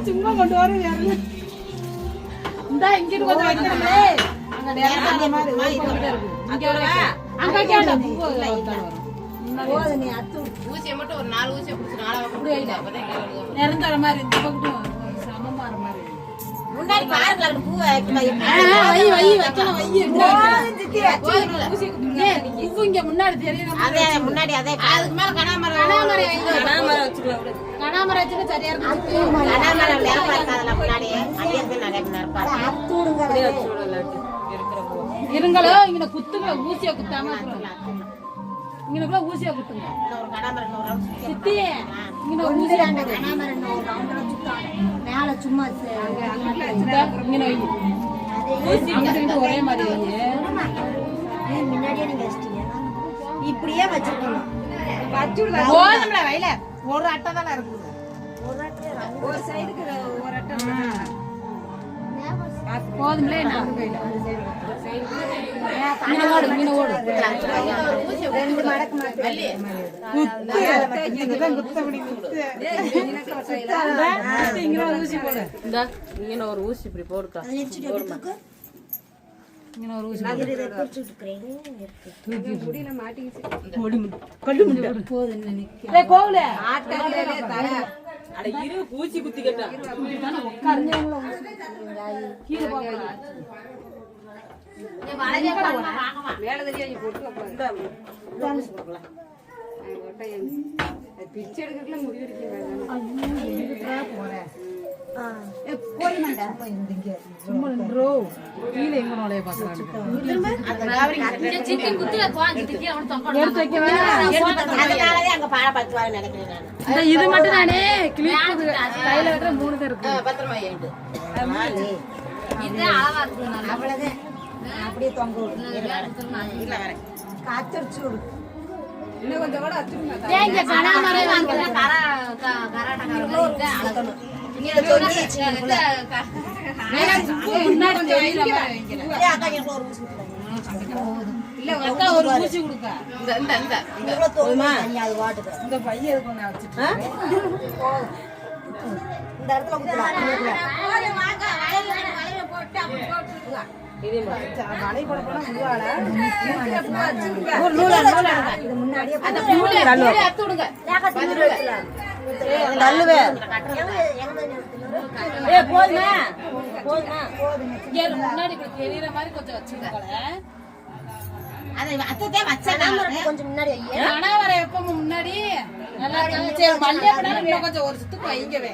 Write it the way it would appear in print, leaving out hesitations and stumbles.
சும்மா கொண்டு வர இந்த இங்கிட்டு கொஞ்சம் வைக்கிறே அங்க நேரா மாதிரி அங்க கேட்ட நீ அத்து ஊசியை மட்டும் ஒரு 4 ஊசியை புடிச்சு 4 பக்கம் அப்பதான் நிரந்தர மாதிரி இந்த பக்கம் சமமாற மாதிரி முன்னாடி பாருங்க அந்த பூ வை வைக்கலாம் பூ இங்க முன்னாடி தெரியுது அதே முன்னாடி அதே அதுக்கு மேல கனாமரம் வச்சுக்கலாம் கனாமரம் வச்சுட்டு சரியா இருக்கும் கனாமரம் நேரமா இருக்காதல முன்னாடி அங்கே போய் நிறைய பேர் இருப்பாங்க அத்துடுங்க இருக்கிற பூ இருங்களோ இங்க குத்துங்க ஊசியை குத்தாம இங்கனக்குள்ள ஊசியா குத்துங்க ஒரு கனாமரம் ஒரு ரவுண்ட் சுத்தி இங்க ஊசியா கனாமரம் ஒரு ரவுண்ட்ல சுத்தாங்க மேல சும்மா இங்க வை ஊசி இங்க ஒரே மாதிரி வைங்க முன்னாடியே நீங்க வச்சிட்டீங்க இப்படியே வச்சிருக்கணும் வச்சுடுங்க போதும்ல வைல ஒரு அட்டை தான இருக்குது ஒரு அட்டை ஒரு சைடுக்கு ஒரு அட்டை போதும்ல நான் கையில மீன ஓடு ரெண்டு மடக்கு மாத்தி இதுதான் குத்தபடி குத்து இங்க ஊசி போடு இந்த இங்க ஒரு ஊசி இப்படி போடுடா இங்க ஒரு ஊசி நான் இத குடிச்சிட்டுக்கறேன் தூக்கி முடியல மாட்டிக்கிச்சு ஓடி கல்லு முடி போது நினைக்க டேய் கோவல ஆட்டங்களே தர அட இரு ஊசி குத்தி கேட்டா உட்காருங்க கீழ போங்க நீ வளைய வாங்கமா மேல தெரியா நீ போட்டு இந்த ஊசி போடலாம் பிச்சை எடுக்கறதுல முடிவு இருக்கீங்க போறேன் போய் மாட்டா இங்க சும்மா நின்றோ கீழ எங்க நோளைய பாக்குறாங்க அந்த சித்தி குத்துல பாஞ்சிட்டு கீழ அவன் தப்பா எடுத்து வைக்கவே அதனாலவே அங்க பாட பத்துவாங்க நினைக்கிறேன் நான் இது மட்டும் தானே கிளிப் கையில வெட்டற 3 தான் இருக்கு பத்திரமா ஏண்டு இது அளவா இருக்கு அவ்வளவுதான் அப்படியே தொங்க விடு இல்ல வர காச்சர்ச்சு விடு இன்னும் கொஞ்சம் கூட அச்சுங்க ஏங்க கனாமரே வாங்கல கராட்டக்காரங்க இருக்கு அளக்கணும் இங்க சொல்லி மேல முன்னாடி தெரியுற மாதிரி வைங்க அக்கா எனக்கு ஒரு ஊசி கொடுங்க இல்ல அக்கா ஒரு ஊசி கொடுங்க இந்த இவ்வளவு தோமா நீ அது வாட்டுது இந்த பைய எதுக்கு நான் வச்சிட்டு இந்த இடத்துல குத்துறா போடு வாங்க வளைய போட்டு அப்படி போட்டுறலாம் இதே மாதிரி வளைய போட போனா உருவாள ஒரு நூல இது முன்னாடியே அந்த நூல அத்து விடுங்க யாக்க திமிரு வைக்கலாம் நல்லவே ஏய் போடுமா இங்க முன்னாடி இப்படி தெரியுற மாதிரி கொஞ்சம் வச்சுக்கோங்க அத அத்ததே வச்சனா கொஞ்சம் முன்னாடி வைங்க கணவரை எப்பவும் முன்னாடி நல்லா இருக்காங்க சரி மல்லிய படால இன்னும் கொஞ்சம் ஒரு சுத்துக்கு வைங்கவே